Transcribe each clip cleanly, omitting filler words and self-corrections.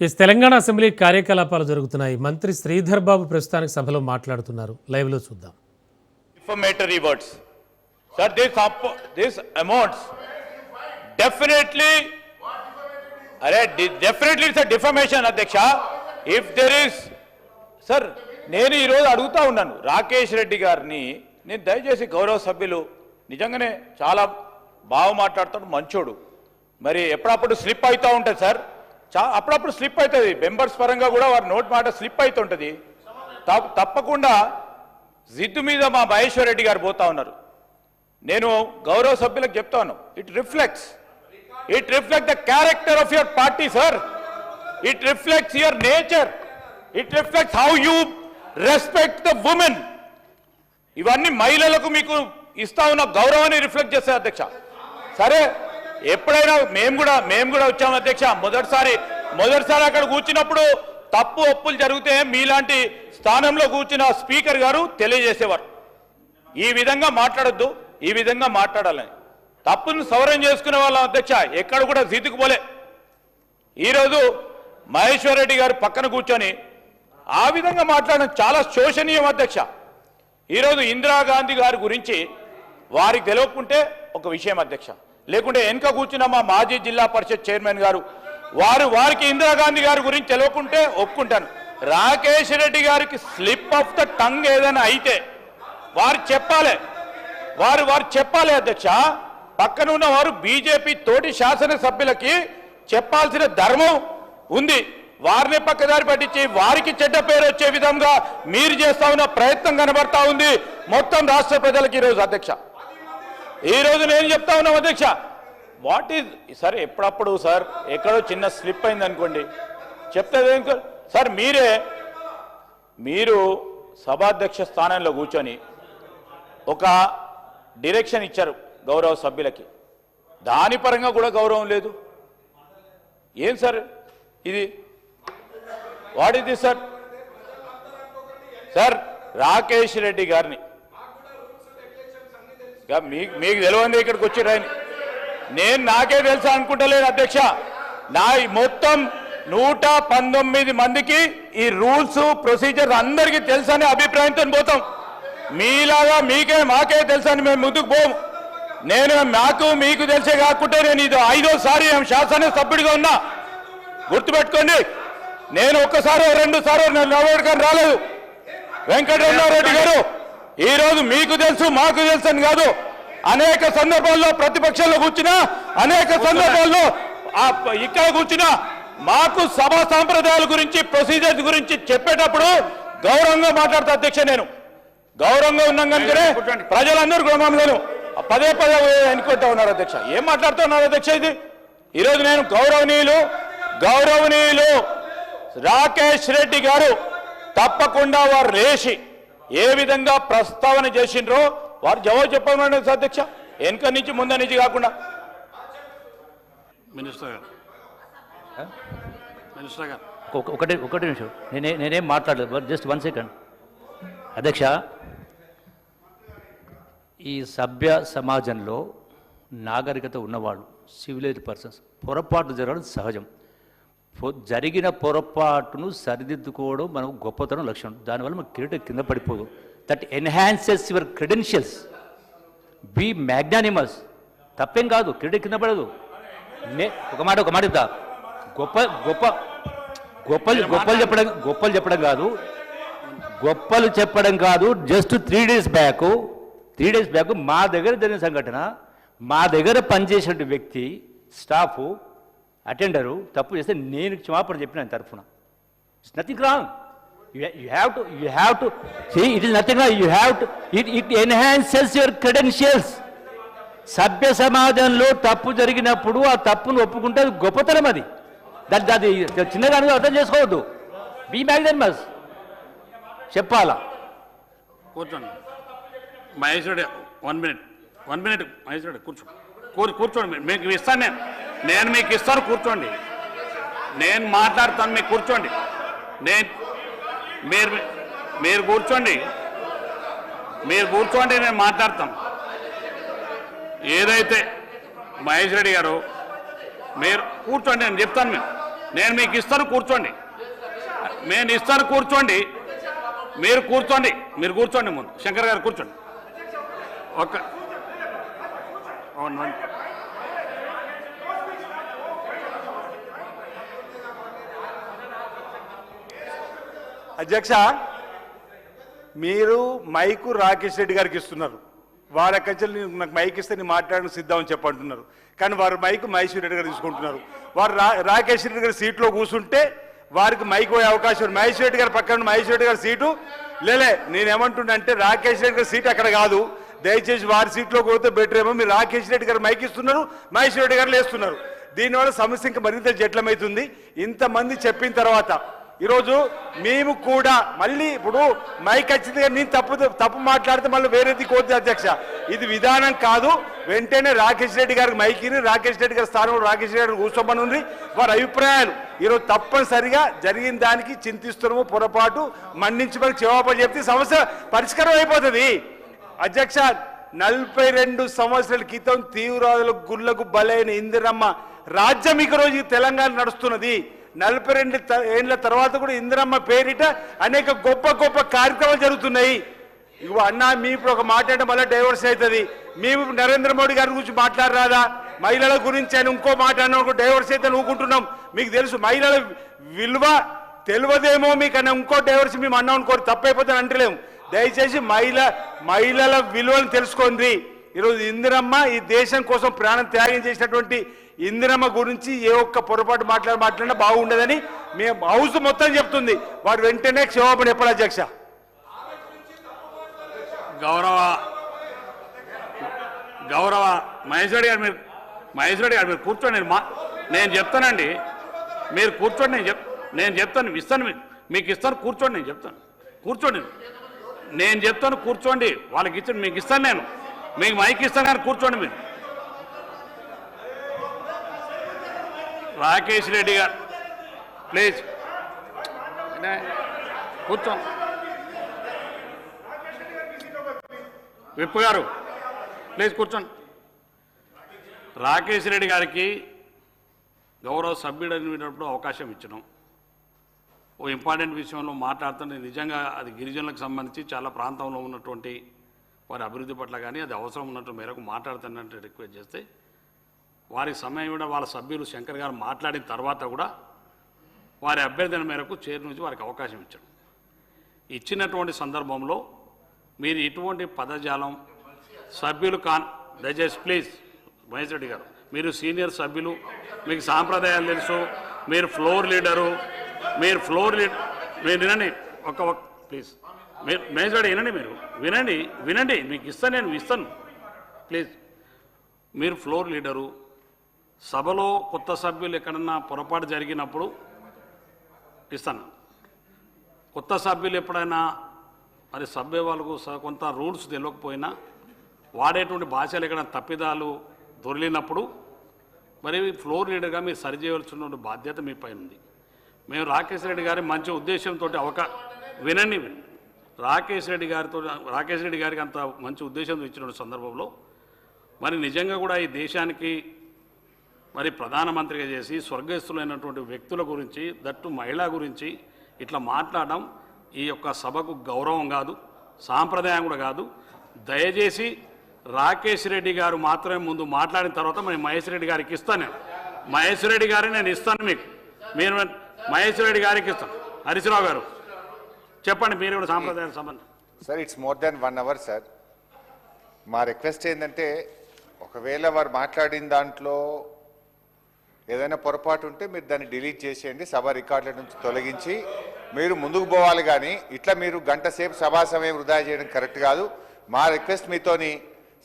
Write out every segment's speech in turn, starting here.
Telangana assembly కార్యకలాపాలు జరుగుతున్నాయి. మంత్రి శ్రీధర్ బాబు ప్రస్తుతానికి సభలో మాట్లాడుతున్నారు. లైవ్ లో చూద్దాం. Defamatory words, sir. This amounts definitely. Definitely it's a defamation, Adhyaksha. If there is, sir, నేను ఈరోజు అడుగుతా ఉన్నాను రాకేష్ రెడ్డి గారిని. నేను దయచేసి గౌరవ సభ్యులు నిజంగానే చాలా బాగా మాట్లాడుతాడు, మంచోడు. మరి ఎప్పుడప్పుడు స్లిప్ అవుతూ ఉంటుంది సార్, అప్పుడప్పుడు స్లిప్ అవుతుంది. మెంబర్స్ పరంగా కూడా వారి నోట్ మాట స్లిప్ అవుతుంటుంది. తప్పకుండా జిద్దు మీద మా మహేశ్వర్ రెడ్డి గారు పోతా ఉన్నారు. నేను గౌరవ సభ్యులకు చెప్తా ఉన్నాను, it reflects the character of your party sir. It reflects your nature. It reflects how you respect the women. ఇవన్నీ మహిళలకు మీకు ఇస్తా ఉన్న గౌరవాన్ని రిఫ్లెక్ట్ చేస్తారు అధ్యక్ష. సరే, ఎప్పుడైనా మేము కూడా వచ్చాము అధ్యక్ష. మొదటిసారి అక్కడ కూర్చున్నప్పుడు తప్పు ఒప్పులు జరిగితే మీలాంటి స్థానంలో కూర్చున్న స్పీకర్ గారు తెలియజేసేవారు, ఈ విధంగా మాట్లాడొద్దు, ఈ విధంగా మాట్లాడాలని. తప్పును సవరణ చేసుకునే వాళ్ళం అధ్యక్ష. ఎక్కడ కూడా జిద్దుకు పోలే. ఈరోజు మహేశ్వర్ రెడ్డి గారు పక్కన కూర్చొని ఆ విధంగా మాట్లాడడం చాలా శోచనీయం అధ్యక్ష. ఈరోజు ఇందిరాగాంధీ గారి గురించి వారికి తెలియకుంటే ఒక విషయం అధ్యక్ష, లేకుంటే వెనుక కూర్చున్న మా మాజీ జిల్లా పరిషత్ చైర్మన్ గారు వారికి ఇందిరాగాంధీ గారి గురించి తెలియకుంటే ఒప్పుకుంటాను. రాకేష్ రెడ్డి గారికి స్లిప్ ఆఫ్ ద టంగ్ ఏదైనా అయితే వారు చెప్పాలి అధ్యక్ష. పక్కన ఉన్న వారు బీజేపీ తోటి శాసనసభ్యులకి చెప్పాల్సిన ధర్మం ఉంది. వారిని పక్కదారి పట్టించి వారికి చెడ్డ పేరు వచ్చే విధంగా మీరు చేస్తా ఉన్న ప్రయత్నం కనబడతా ఉంది మొత్తం రాష్ట్ర ప్రజలకు ఈరోజు అధ్యక్ష. ఈరోజు నేను చెప్తా ఉన్నాం అధ్యక్ష, వాట్ ఈజ్ సార్, ఎప్పుడప్పుడు సార్ ఎక్కడో చిన్న స్లిప్ అయింది అనుకోండి చెప్తే సార్, మీరు సభాధ్యక్ష స్థానంలో కూర్చొని ఒక డైరెక్షన్ ఇచ్చారు గౌరవ సభ్యులకి, దాని పరంగా కూడా గౌరవం లేదు. ఏం సార్ ఇది? What is this sir? Sir, Rakesh Reddy గారిని మీకు తెలియంది ఇక్కడికి వచ్చి రాయని నాకే తెలుసా అనుకుంటలేదు అధ్యక్ష. నా మొత్తం 119 మందికి ఈ రూల్స్ ప్రొసీజర్స్ అందరికీ తెలుసనే అభిప్రాయంతో పోతాం. మీలాగా మాకే తెలుసని మేము ముందుకు పోము. మీకు తెలిసే కాకుంటే నేను ఇది 5వ శాసనసభ్యుడిగా ఉన్నా, గుర్తుపెట్టుకోండి. నేను ఒక్కసారి 2 సార్లు నిలబడకని రాలేదు. వెంకటరమణారెడ్డి గారు ఈరోజు మీకు తెలుసు మాకు తెలుసు అని కాదు, అనేక సందర్భాల్లో ప్రతిపక్షంలో కూర్చున్నా, అనేక సందర్భాల్లో ఇక్కడ కూర్చున్నా మాకు సభా సాంప్రదాయాల గురించి ప్రొసీజర్స్ గురించి చెప్పేటప్పుడు గౌరవంగా మాట్లాడతా అధ్యక్ష. నేను గౌరవంగా ఉన్నాం కనుకనే ప్రజలందరూ గ్రామంలోనూ పదే ఎన్నుకుంటా ఉన్నారు అధ్యక్ష. ఏం మాట్లాడుతూ ఉన్నారు అధ్యక్ష? ఇది ఈరోజు నేను గౌరవనీయులు రాకేష్ రెడ్డి గారు తప్పకుండా వారు లేచి ఏ విధంగా ప్రస్తావన చేసిండ్రో వారు జవాబు చెప్పమని అధ్యక్ష, వెనుక నుంచి ముందు నుంచి కాకుండా. మినిస్టర్ గారు ఒకటి నిమిషం, నేనేం మాట్లాడలేదు, జస్ట్ 1 సెకండ్ అధ్యక్ష. ఈ సభ్య సమాజంలో నాగరికత ఉన్నవాళ్ళు, సివిలైజ్డ్ పర్సన్స్, పొరపాట్లు జరగడం సహజం. జరిగిన పొరపాటును సరిదిద్దుకోవడం మనం గొప్పతనం లక్ష్యం. దానివల్ల మన కిరీటం కింద పడిపోదు. That enhances your credentials. Be magnanimous. తప్పేం కాదు, కిరీటం కింద పడదు. ఒక మాట చెప్తా, గొప్పలు చెప్పడం కాదు. జస్ట్ 3 డేస్ బ్యాక్ మా దగ్గర జరిగిన సంఘటన, మా దగ్గర పనిచేసిన వ్యక్తి, స్టాఫ్, అటెండరు తప్పు చేస్తే నేను క్షమాపణ చెప్పిన తరఫున. It's nothing wrong. You have to see, it is nothing wrong. It enhances your credentials. సభ్య సమాజంలో తప్పు జరిగినప్పుడు ఆ తప్పును ఒప్పుకుంటే అది గొప్పతనం. అది చిన్నదానిగా అర్థం చేసుకోవద్దు. బీ మ్యాగ్నానిమస్ చెప్పాలా. కూర్చోండి మహేశ్వరుడు, 1 మినిట్ మహేశ్వరుడు కూర్చోండి. మీకు ఇస్తాను, నేను మీకు ఇస్తాను, కూర్చోండి. నేను మాట్లాడతాను, మీకు కూర్చోండి. మీరు కూర్చోండి, నేను మాట్లాడతాను. ఏదైతే మహేష్ రెడ్డి గారు, మీరు కూర్చోండి, నేను చెప్తాను. నేను మీకు ఇస్తాను, కూర్చోండి. నేను ఇస్తాను, కూర్చోండి. మీరు కూర్చోండి ముందు. శంకర్ గారు కూర్చోండి. ఒక్క అవును. అధ్యక్ష, మీరు మైకు రాకేష్ రెడ్డి గారికి ఇస్తున్నారు. వారి కంచెలు నాకు మైక్ ఇస్తే నేను మాట్లాడడం సిద్ధమని చెప్పంటున్నారు. కానీ వారు మైకు మహేశ్వర్ రెడ్డి గారు తీసుకుంటున్నారు. వారు రాకేష్ రెడ్డి గారి సీట్లో కూర్చుంటే వారికి మైక్ పోయే అవకాశం ఉంది. మహేశ్వర్ రెడ్డి గారి పక్కన మహేశ్వర్ రెడ్డి గారి సీటు నేనేమంటున్నా రాకేష్ రెడ్డి గారి సీట్ అక్కడ కాదు. దయచేసి వారి సీట్లో పోతే బెటర్ ఏమో. మీరు రాకేష్ రెడ్డి గారు మైక్ ఇస్తున్నారు, మహేశ్వర్ రెడ్డి గారు లేస్తున్నారు. దీనివల్ల సమస్య ఇంకా మరింత జటిలమవుతుంది. ఇంతమంది చెప్పిన తర్వాత ఈరోజు మేము కూడా మళ్ళీ ఇప్పుడు మైక్ వచ్చింది కానీ నేను తప్పు మాట్లాడితే మళ్ళీ వేరేది కోద్ది అధ్యక్ష. ఇది విధానం కాదు. వెంటనే రాకేష్ రెడ్డి గారికి మైకిని రాకేష్ రెడ్డి గారి స్థానంలో రాకేష్ రెడ్డి గారు కూర్చోమని ఉంది. వారి అభిప్రాయాలు ఈరోజు తప్పనిసరిగా జరిగిన దానికి చింతిస్తున్నాము, పొరపాటు మన్నించమని క్షమాపణ చెప్తే సమస్య పరిష్కారం అయిపోతుంది. అధ్యక్ష, 42 సంవత్సరాల క్రితం తీవ్రవాదులకు గుళ్లకు బలైన ఇందిరమ్మ రాజ్యం ఈ రోజు తెలంగాణ నడుస్తున్నది. 42 ఏళ్ల తర్వాత కూడా ఇందిరమ్మ పేరిట అనేక గొప్ప గొప్ప కార్యక్రమాలు జరుగుతున్నాయి. ఇగో అన్న, మీ ఇప్పుడు ఒక మాట్లాడడం వల్ల డైవర్స్ అవుతుంది. మేము నరేంద్ర మోడీ గారి గురించి మాట్లాడరాదా? మహిళల గురించి అని ఇంకో మాట్లాడిన డైవర్స్ అయితే ఊరుకుంటున్నాం. మీకు తెలుసు మహిళల విలువ తెలియదేమో మీకు అన్న ఇంకో డైవర్స్ మేము అన్నాం అనుకోరు, తప్పైపోతే అంటలేము. దయచేసి మహిళల విలువను తెలుసుకోండి. ఈరోజు ఇందిరమ్మ ఈ దేశం కోసం ప్రాణం త్యాగం చేసినటువంటి ఇందిరమ్మ గురించి ఏ ఒక్క పొరపాటు మాట్లాడినా బాగుండదని మేము హౌస్ మొత్తం చెప్తుంది. వారు వెంటనే క్షమాపణ చెప్పాలి అధ్యక్ష. గౌరవ మహేశ్వరి గారు మీరు కూర్చోండి. నేను చెప్తానండి, మీరు కూర్చోండి. నేను చెప్తాను, ఇస్తాను, మీకు ఇస్తాను, కూర్చోండి. నేను చెప్తాను, కూర్చోండి. నేను చెప్తాను, కూర్చోండి. వాళ్ళకి ఇచ్చాను, మీకు ఇస్తాను, నేను మీకు మైక్ ఇస్తాను కానీ కూర్చోండి. మీరు రాకేష్ రెడ్డి గారు ప్లీజ్ కూర్చోండి. విప్పు గారు ప్లీజ్ కూర్చోండి. రాకేష్ రెడ్డి గారికి గౌరవ సభ్యుడు అనేటప్పుడు అవకాశం ఇచ్చినాం. ఓ ఇంపార్టెంట్ విషయంలో మాట్లాడుతుంటే నిజంగా అది గిరిజనులకు సంబంధించి చాలా ప్రాంతంలో ఉన్నటువంటి వారి అభివృద్ధి పట్ల కానీ అది అవసరం ఉన్నట్టు మేరకు మాట్లాడుతున్నట్టు రిక్వెస్ట్ చేస్తే వారి సమయం కూడా వాళ్ళ సభ్యులు శంకర్ గారు మాట్లాడిన తర్వాత కూడా వారి అభ్యర్థన మేరకు చైర్ నుంచి వారికి అవకాశం ఇచ్చాడు. ఇచ్చినటువంటి సందర్భంలో మీరు ఇటువంటి పదజాలం సభ్యులు దయచేసి ప్లీజ్ మహేష్ రెడ్డి గారు, మీరు సీనియర్ సభ్యులు, మీకు సాంప్రదాయాలు తెలుసు, మీరు ఫ్లోర్ లీడరు, మీరు వినండి ప్లీజ్. మీరు మహేష్ రెడ్డి వినండి, మీరు వినండి, మీకు ఇస్తాను, నేను ఇస్తాను ప్లీజ్. మీరు ఫ్లోర్ లీడరు. సభలో కొత్త సభ్యులు ఎక్కడన్నా పొరపాటు జరిగినప్పుడు ఇస్తాను. కొత్త సభ్యులు ఎప్పుడైనా మరి సభ్య వాళ్ళకు కొంత రూల్స్ తెలియకపోయినా వాడేటువంటి భాషలు ఎక్కడైనా తప్పిదాలు దొరికినప్పుడు మరి ఫ్లోర్ లీడర్గా మీరు సరిచేయవలసిన బాధ్యత మీ పైన ఉంది. మేము రాకేష్ రెడ్డి గారి మంచి ఉద్దేశంతో వినండి. రాకేష్ రెడ్డి గారికి అంత మంచి ఉద్దేశంతో ఇచ్చిన సందర్భంలో మరి నిజంగా కూడా ఈ దేశానికి మరి ప్రధానమంత్రిగా చేసి స్వర్గస్థులైనటువంటి వ్యక్తుల గురించి, దట్టు మహిళ గురించి ఇట్లా మాట్లాడడం ఈ యొక్క సభకు గౌరవం కాదు, సాంప్రదాయం కూడా కాదు. దయచేసి రాకేష్ రెడ్డి గారు మాత్రమే ముందు మాట్లాడిన తర్వాత నేను మహేష్ రెడ్డి గారికి ఇస్తాను. మహేష్ రెడ్డి గారిని నేను ఇస్తాను మీకు. మీరు మహేష్ రెడ్డి గారికి ఇస్తాను. హరీశ్రావు గారు చెప్పండి, మీరు కూడా సాంప్రదాయానికి సంబంధం. Sir, it's more than 1 hour sir. మా రిక్వెస్ట్ ఏంటంటే ఒకవేళ వారు మాట్లాడిన దాంట్లో ఏదైనా పొరపాటు ఉంటే మీరు దాన్ని డిలీట్ చేసేయండి, సభ రికార్డుల నుంచి తొలగించి మీరు ముందుకు పోవాలి. కానీ ఇట్లా మీరు గంట సేపు సభా సమయం వృధా చేయడం కరెక్ట్ కాదు. మా రిక్వెస్ట్ మీతోని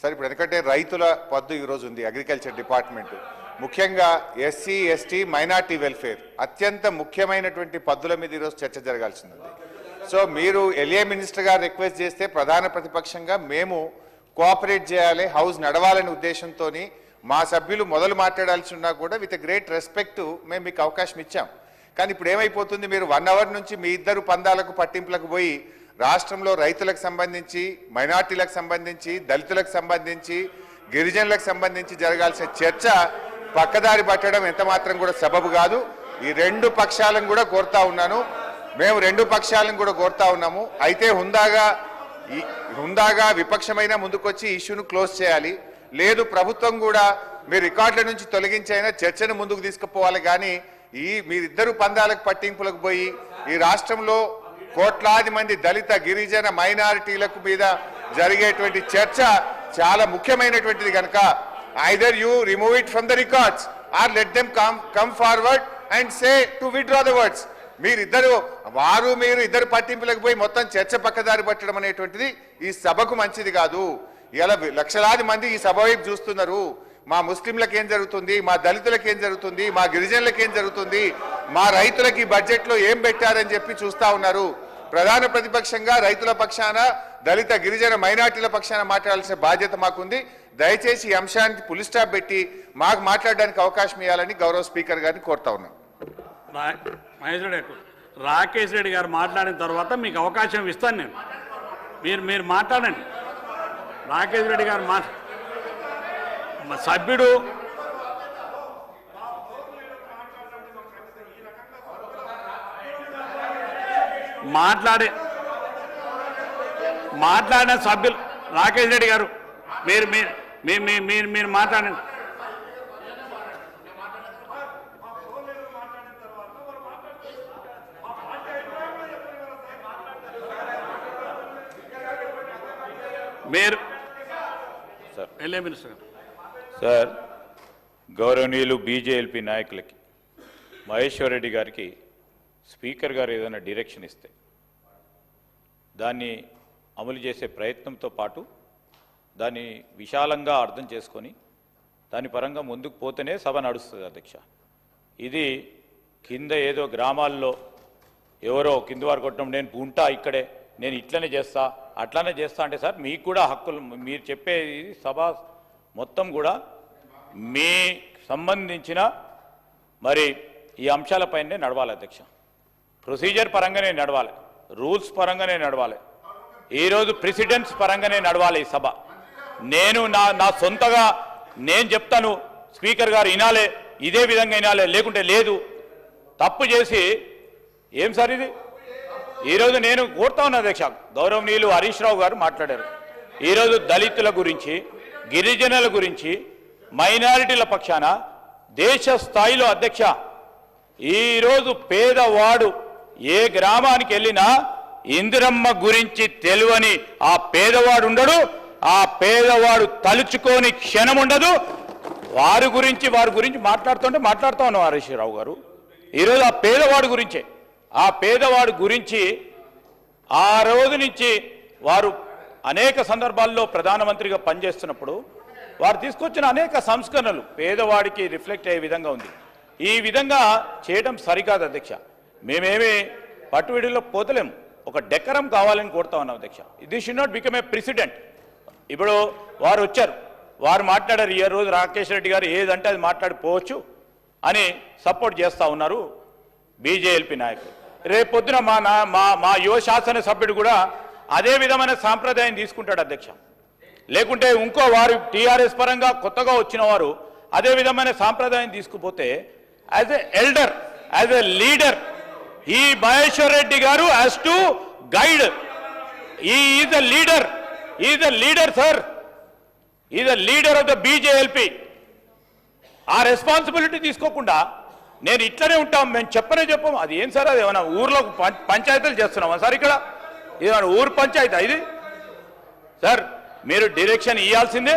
సార్, ఇప్పుడు ఎందుకంటే రైతుల పద్దు ఈరోజు ఉంది, అగ్రికల్చర్ డిపార్ట్మెంట్ ముఖ్యంగా ఎస్సీ ఎస్టీ మైనార్టీ వెల్ఫేర్ అత్యంత ముఖ్యమైనటువంటి పద్దుల మీద ఈరోజు చర్చ జరగాల్సింది. సో మీరు ఎల్ఏ మినిస్టర్ గారు రిక్వెస్ట్ చేస్తే ప్రధాన ప్రతిపక్షంగా మేము కోఆపరేట్ చేయాలి, హౌస్ నడవాలనే ఉద్దేశంతో మా సభ్యులు మొదలు మాట్లాడాల్సి ఉన్నా కూడా విత్ గ్రేట్ రెస్పెక్ట్ మేము మీకు అవకాశం ఇచ్చాం. కానీ ఇప్పుడు ఏమైపోతుంది, మీరు 1 hour నుంచి మీ ఇద్దరు పందాలకు పట్టింపులకు పోయి రాష్ట్రంలో రైతులకు సంబంధించి, మైనార్టీలకు సంబంధించి, దళితులకు సంబంధించి, గిరిజనులకు సంబంధించి జరగాల్సిన చర్చ పక్కదారి పట్టడం ఎంత మాత్రం కూడా సబబు కాదు. ఈ రెండు పక్షాలను కూడా కోరుతా ఉన్నాను. మేము రెండు పక్షాలను కూడా కోరుతా ఉన్నాము. అయితే హుందాగా విపక్షమైన ముందుకొచ్చి ఇష్యూను క్లోజ్ చేయాలి. లేదు ప్రభుత్వం కూడా మీరు రికార్డుల నుంచి తొలగించైనా చర్చను ముందుకు తీసుకుపోవాలి. కానీ మీరిద్దరు పందాలకు పట్టింపులకు పోయి ఈ రాష్ట్రంలో కోట్లాది మంది దళిత గిరిజన మైనారిటీలకు మీద జరిగేటువంటి చర్చ చాలా ముఖ్యమైనటువంటిది కనుక either you remove it from the records or let them come forward and say to withdraw the words. మీరు ఇద్దరు పట్టింపులకు పోయి మొత్తం చర్చ పక్కదారి పట్టడం అనేటువంటిది ఈ సభకు మంచిది కాదు. ఇలా లక్షలాది మంది ఈ సభ వైపు చూస్తున్నారు. మా ముస్లింలకు ఏం జరుగుతుంది, మా దళితులకు ఏం జరుగుతుంది, మా గిరిజనులకు ఏం జరుగుతుంది, మా రైతులకి బడ్జెట్లో ఏం పెట్టారని చెప్పి చూస్తా ఉన్నారు. ప్రధాన ప్రతిపక్షంగా రైతుల పక్షాన దళిత గిరిజన మైనార్టీల పక్షాన మాట్లాడాల్సిన బాధ్యత మాకుంది. దయచేసి ఈ అంశానికి పులి స్టాప్ పెట్టి మాకు మాట్లాడడానికి అవకాశం ఇవ్వాలని గౌరవ స్పీకర్ గారిని కోరుతా ఉన్నాం. మహేష్ రెడ్డి రాకేష్ రెడ్డి గారు మాట్లాడిన తర్వాత మీకు అవకాశం ఇస్తాను నేను. మీరు మాట్లాడండి. రాకేష్ రెడ్డి గారు సభ్యుడు మాట్లాడిన సభ్యులు రాకేష్ రెడ్డి గారు మీరు మాట్లాడండి. మీరు ఎల్ఏ మినిస్టర్ గారు. సార్, గౌరవనీయులు బీజేఎల్పీ నాయకులకి మహేశ్వర్ రెడ్డి గారికి స్పీకర్ గారు ఏదైనా డైరెక్షన్ ఇస్తే దాన్ని అమలు చేసే ప్రయత్నంతో పాటు దాన్ని విశాలంగా అర్థం చేసుకొని దాని పరంగా ముందుకు పోతేనే సభ నడుస్తుంది అధ్యక్ష. ఇది కింద ఏదో గ్రామాల్లో ఎవరో కింద వారు కొట్టడం నేను ఉంటా ఇక్కడే నేను ఇట్లనే చేస్తా అట్లానే చేస్తా అంటే సార్ మీకు కూడా హక్కులు మీరు చెప్పేది సభ మొత్తం కూడా మీ సంబంధించిన మరి ఈ అంశాలపైనే నడవాలి అధ్యక్ష. ప్రొసీజర్ పరంగానే నడవాలి, రూల్స్ పరంగానే నడవాలి, ఈరోజు ప్రెసిడెంట్స్ పరంగానే నడవాలి ఈ సభ. నేను నా సొంతగా నేను చెప్తాను, స్పీకర్ గారు వినాలే, ఇదే విధంగా వినాలే, లేకుంటే లేదు. తప్పు చేసి ఏం సార్ ఇది? ఈరోజు నేను కోరుతా ఉన్నా అధ్యక్ష, గౌరవనీయులు హరీష్ రావు గారు మాట్లాడారు. ఈరోజు దళితుల గురించి, గిరిజనుల గురించి, మైనారిటీల పక్షాన దేశ స్థాయిలో అధ్యక్ష ఈరోజు పేదవాడు ఏ గ్రామానికి వెళ్ళినా ఇందిరమ్మ గురించి తెలియని ఆ పేదవాడు ఉండడు, ఆ పేదవాడు తలుచుకోని క్షణం ఉండదు. వారి గురించి మాట్లాడుతూ ఉన్నాం హరీష్ రావు గారు. ఈరోజు ఆ పేదవాడు గురించి ఆ రోజు నుంచి వారు అనేక సందర్భాల్లో ప్రధానమంత్రిగా పనిచేస్తున్నప్పుడు వారు తీసుకొచ్చిన అనేక సంస్కరణలు పేదవాడికి రిఫ్లెక్ట్ అయ్యే విధంగా ఉంది. ఈ విధంగా చేయడం సరికాదు అధ్యక్ష. మేమేమి పట్టువిడిలో పోతలేము, ఒక డెకరం కావాలని కోరుతా ఉన్నాం అధ్యక్ష. This should not become a president. ఇప్పుడు వారు వచ్చారు, వారు మాట్లాడారు, ఈ రోజు రాకేష్ రెడ్డి గారు ఏదంటే అది మాట్లాడిపోవచ్చు అని సపోర్ట్ చేస్తూ ఉన్నారు బీజేఎల్పీ నాయకులు. రేపు పొద్దున మా యువ శాసన సభ్యుడు కూడా అదే విధమైన సాంప్రదాయం తీసుకుంటాడు అధ్యక్ష. లేకుంటే ఇంకో వారు టీఆర్ఎస్ పరంగా కొత్తగా వచ్చిన వారు అదే విధమైన సాంప్రదాయం తీసుకుపోతే as a elder, as a leader, ఈ మహేశ్వర్ రెడ్డి గారు has to guide. Is a leader sir, is a leader of the BJLP. ఆ రెస్పాన్సిబిలిటీ తీసుకోకుండా నేను ఇట్లనే ఉంటాం, మేము చెప్పము. అది ఏం సార్? అది ఏమైనా ఊర్లో పంచాయతీలు చేస్తున్నామా సార్? ఇక్కడ ఇదేమైనా ఊరు పంచాయతీ ఇది సార్? మీరు డైరెక్షన్ ఇవ్వాల్సిందే,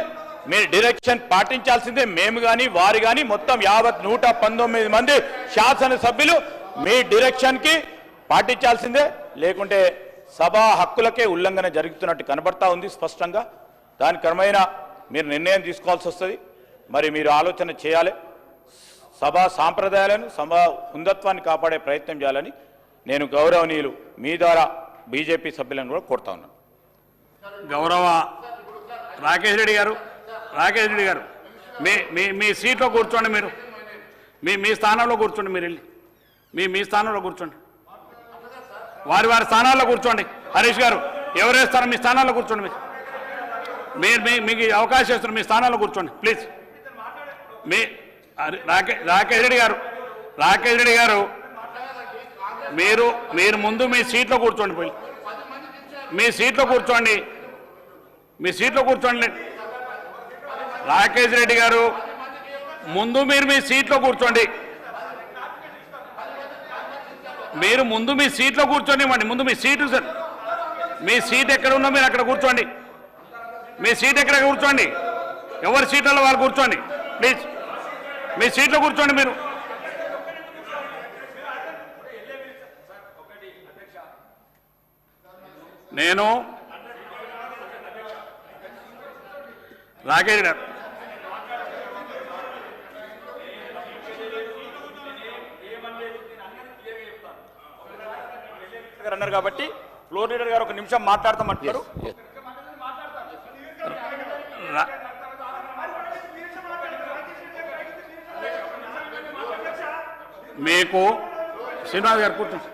మీరు డైరెక్షన్ పాటించాల్సిందే. మేము కానీ వారు కానీ మొత్తం 119 మంది శాసనసభ్యులు మీ డైరెక్షన్కి పాటించాల్సిందే. లేకుంటే సభా హక్కులకే ఉల్లంఘన జరుగుతున్నట్టు కనబడతా ఉంది స్పష్టంగా. దాని క్రమేణ మీరు నిర్ణయం తీసుకోవాల్సి వస్తుంది. మరి మీరు ఆలోచన చేయాలి, సభా సాంప్రదాయాలను, సభా ఉందత్వాన్ని కాపాడే ప్రయత్నం చేయాలని నేను గౌరవనీయులు మీ ద్వారా బీజేపీ సభ్యులను కూడా కోరుతా ఉన్నాను. గౌరవ రాకేష్ రెడ్డి గారు మీ సీట్లో కూర్చోండి. మీరు మీ స్థానంలో కూర్చోండి. మీరు వెళ్ళి మీ స్థానంలో కూర్చోండి. వారి స్థానాల్లో కూర్చోండి. హరీష్ గారు ఎవరేస్తారో మీ స్థానాల్లో కూర్చోండి. మీకు అవకాశం ఇస్తున్నారు, మీ స్థానాల్లో కూర్చోండి ప్లీజ్. రాకేష్ రెడ్డి గారు రాకేష్ రెడ్డి గారు మీరు ముందు మీ సీట్లో కూర్చోండి, పోయి మీ సీట్లో కూర్చోండి, మీ సీట్లో కూర్చోండి. రాకేష్ రెడ్డి గారు ముందు మీరు మీ సీట్లో కూర్చోండి, మీరు ముందు మీ సీట్లో కూర్చోండి. ముందు మీ సీటు సార్, మీ సీట్ ఎక్కడ ఉందో మీరు అక్కడ కూర్చోండి. మీ సీట్ ఎక్కడ కూర్చోండి, ఎవరి సీట్లలో వాళ్ళు కూర్చోండి ప్లీజ్. మీ సీట్లో కూర్చోండి మీరు. నేను రాకేష్ గారు అన్నారు కాబట్టి ఫ్లోర్ లీడర్ గారు ఒక నిమిషం మాట్లాడతామంటారు. మీకు శ్రీనివాస్ గారు కూర్చోండి.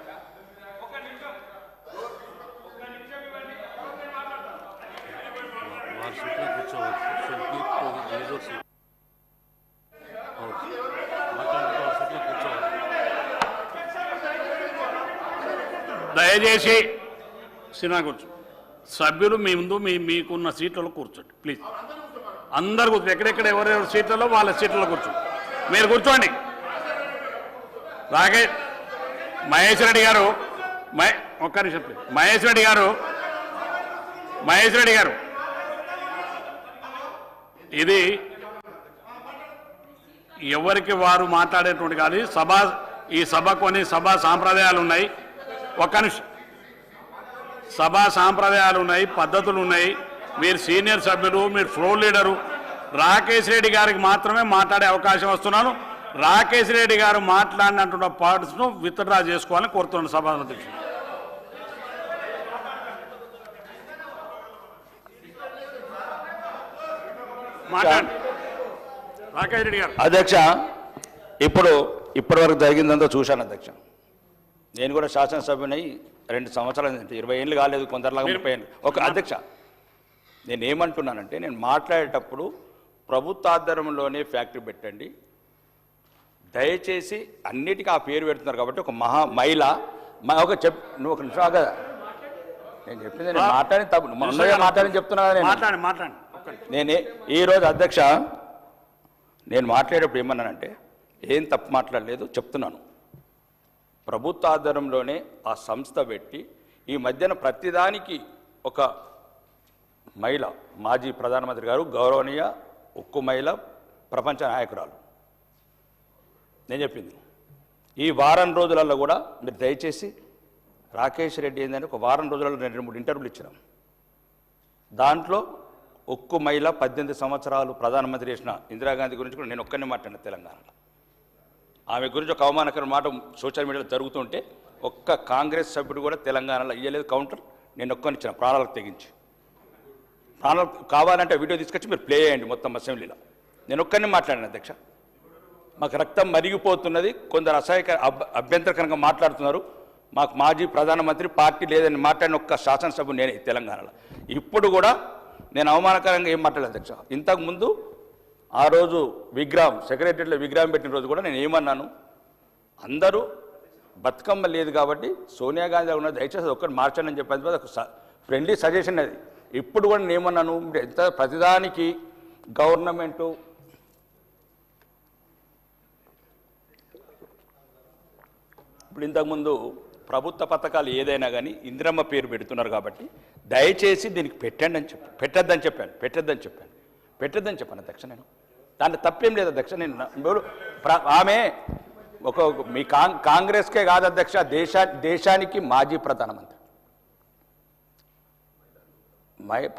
దయచేసి సినిమా కూర్చో సభ్యులు మీ ముందు మీకున్న సీట్లలో కూర్చోండి ప్లీజ్. అందరు కూర్చోండి, ఎక్కడెక్కడ ఎవరెవరి సీట్లలో వాళ్ళ సీట్లలో కూర్చోండి. మీరు కూర్చోండి. మహేష్ రెడ్డి గారు ఒక్క నిమిషం ప్లీజ్. మహేష్ రెడ్డి గారు ఇది ఎవరికి వారు మాట్లాడేటువంటి కాదు. ఈ సభ కొన్ని సభా సాంప్రదాయాలు ఉన్నాయి. ఒక్క నిమిషం, సభా సాంప్రదాయాలు ఉన్నాయి, పద్ధతులు ఉన్నాయి. మీరు సీనియర్ సభ్యులు, మీరు ఫ్లోర్ లీడరు. రాకేష్ రెడ్డి గారికి మాత్రమే మాట్లాడే అవకాశం వస్తున్నాను. రాకేష్ రెడ్డి గారు మాట్లాడినటువంటి పార్ట్స్ను విత్డ్రా చేసుకోవాలని కోరుతున్నాను సభ అధ్యక్షుడు. మాట్లాడండి రాకేష్ రెడ్డి గారు. అధ్యక్ష, ఇప్పటివరకు జరిగిందంతా చూశాను అధ్యక్ష. నేను కూడా శాసనసభ్యునై 2 సంవత్సరాలు, 20 ఏళ్ళు కాలేదు, కొందరిలాగా 30 ఏళ్ళు. ఒక అధ్యక్ష, నేను ఏమంటున్నానంటే, నేను మాట్లాడేటప్పుడు ప్రభుత్వ ఆధ్వర్యంలోనే ఫ్యాక్టరీ పెట్టండి, దయచేసి అన్నిటికీ ఆ పేరు పెడుతున్నారు కాబట్టి ఒక మహిళ నువ్వు ఒక నిమిషం కదా, నేను చెప్పింది నేను మాట్లాడి తప్పు మాట్లాడని చెప్తున్నా. నేనే ఈరోజు అధ్యక్ష నేను మాట్లాడేటప్పుడు ఏమన్నానంటే, ఏం తప్పు మాట్లాడలేదు చెప్తున్నాను. ప్రభుత్వ ఆధ్వర్యంలోనే ఆ సంస్థ పెట్టి ఈ మధ్యన ప్రతిదానికి ఒక మహిళ, మాజీ ప్రధానమంత్రి గారు, గౌరవనీయ ఉక్కు మహిళ, ప్రపంచ నాయకురాలు. నేను చెప్పింది ఈ వారం రోజులలో కూడా మీరు దయచేసి రాకేష్ రెడ్డి ఏంటంటే ఒక వారం రోజులలో 2-3 ఇంటర్వ్యూలు ఇచ్చినాం. దాంట్లో ఉక్కు మహిళ 18 సంవత్సరాలు ప్రధానమంత్రి చేసిన ఇందిరాగాంధీ గురించి కూడా నేను ఒక్కనే మాట్లాడిన తెలంగాణలో. ఆమె గురించి ఒక అవమానకరమైన మాట సోషల్ మీడియాలో జరుగుతుంటే ఒక్క కాంగ్రెస్ సభ్యుడు కూడా తెలంగాణలో ఇయ్యలేదు కౌంటర్. నేను ఒక్కనిచ్చిన ప్రాణాలకు తెగించి. ప్రాణాలు కావాలంటే వీడియో తీసుకొచ్చి మీరు ప్లే చేయండి మొత్తం అసెంబ్లీలో. నేను ఒక్కనే మాట్లాడిన అధ్యక్ష. మాకు రక్తం మరిగిపోతున్నది, కొందరు అభ్యంతరకరంగా మాట్లాడుతున్నారు. మాకు మాజీ ప్రధానమంత్రి పార్టీ లేదని మాట్లాడిన ఒక్క శాసనసభ నేనే తెలంగాణలో. ఇప్పుడు కూడా నేను అవమానకరంగా ఏం మాట్లాడలేదు అధ్యక్ష. ఇంతకుముందు ఆ రోజు విగ్రహం సెక్రటరీలో విగ్రహం పెట్టిన రోజు కూడా నేను ఏమన్నాను, అందరూ బతుకమ్మ లేదు కాబట్టి సోనియా గాంధీ ఉన్న దయచేసి ఒక్కటి మార్చండి అని చెప్పేది ఒక ఫ్రెండ్లీ సజెషన్ అది. ఇప్పుడు కూడా నేను ఏమన్నాను, ఎంత ప్రతిదానికి గవర్నమెంటు ఇప్పుడు ఇంతకుముందు ప్రభుత్వ పథకాలు ఏదైనా కానీ ఇందిరమ్మ పేరు పెడుతున్నారు కాబట్టి దయచేసి దీనికి పెట్టద్దని చెప్పాను అధ్యక్ష. నేను దాంట్లో తప్పేం లేదు అధ్యక్ష. నేను ఆమె మీ కాంగ్రెస్కే కాదు అధ్యక్ష, దేశానికి మాజీ ప్రధానమంత్రి,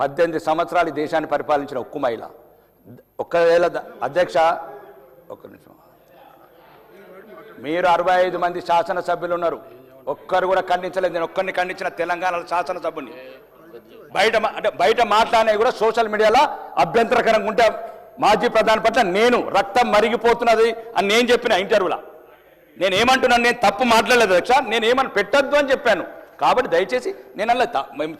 18 సంవత్సరాలు దేశాన్ని పరిపాలించిన ఉక్కు మహిళ. ఒక్కవేళ అధ్యక్ష ఒక్క నిమిషం, మీరు 65 మంది శాసనసభ్యులు ఉన్నారు, ఒక్కరు కూడా ఖండించలేదు. నేను ఒక్కరిని ఖండించిన తెలంగాణ శాసనసభ్యుని. బయట మాట్లాడినవి కూడా సోషల్ మీడియాలో అభ్యంతరకరంగా ఉంటే మాజీ ప్రధాని పట్ల నేను రక్తం మరిగిపోతున్నది అని నేను చెప్పిన ఇంటర్వ్యూలో. నేను ఏమంటున్నాను, నేను తప్పు మాట్లాడలేదు అధ్యక్ష, నేను ఏమని పెట్టద్దు అని చెప్పాను. కాబట్టి దయచేసి నేను అలా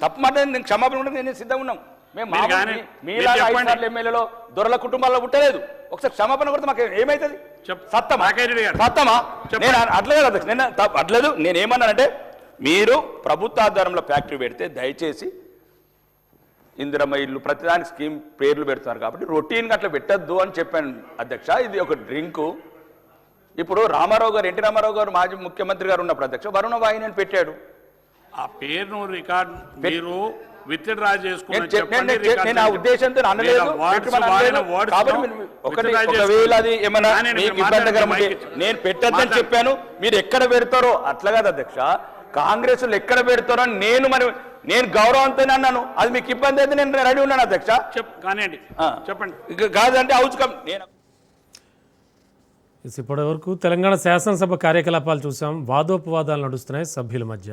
తప్పు మాట్లాడి నేను క్షమాపణ కూడా నేను సిద్ధంగా ఉన్నాం. మేము మీరు కానీ మీలాగా మీరు చెప్పండి. 5 సార్లు ఎమ్మెల్యేలో దొరల కుటుంబాల్లో పుట్టలేదు. ఒకసారి క్షమాపణ కొడితే మాకు ఏమైతుంది? సత్తమా? రాకేష్ రెడ్డి గారు. సత్తమా? చెప్పండి. నేను అట్లేదు అధ్యక్ష, నేను అట్లేదు. నేను ఏమన్నానంటే మీరు ప్రభుత్వ ఆధారంలో ఫ్యాక్టరీ పెడితే దయచేసి ఇందిరమ్మ ఇల్లు ప్రతిదానికి స్కీమ్ పేర్లు పెడుతున్నారు కాబట్టి రొటీన్గా అట్లా పెట్టద్దు అని చెప్పాను అధ్యక్ష. ఇది ఒక డ్రింకు. ఇప్పుడు రామారావు గారు, ఎన్టీ రామారావు గారు మాజీ ముఖ్యమంత్రి గారు ఉన్నప్పుడు అధ్యక్ష వరుణ వాహిని పెట్టాడు. ఆ పేరును రికార్డ్ మీరు విత్డ్రా చేసుకుని నేను చెప్పండి. నేను ఆ ఉద్దేశంతో అనలేదు. కాబట్టి ఒకవేళ అది ఏమన్నా మీకు ఇబ్బందికరం ఉంటే నేను పెట్టద్దని చెప్పాను. మీరు ఎక్కడ పెడతారో అట్లా కాదు అధ్యక్ష, కాంగ్రెస్ ఎక్కడ పెడతారో అని నేను గౌరవంతోనే అన్నాను. అది మీకు ఇబ్బంది అయితే నేను రెడీ ఉన్నాను అధ్యక్ష. కానివ్వండి, చెప్పండి. కాదంటే అవుట్కమ్ నేను ఇప్పటి వరకు తెలంగాణ శాసనసభ కార్యకలాపాలు చూసాం. వాదోపవాదాలు నడుస్తున్నాయి సభ్యుల మధ్య.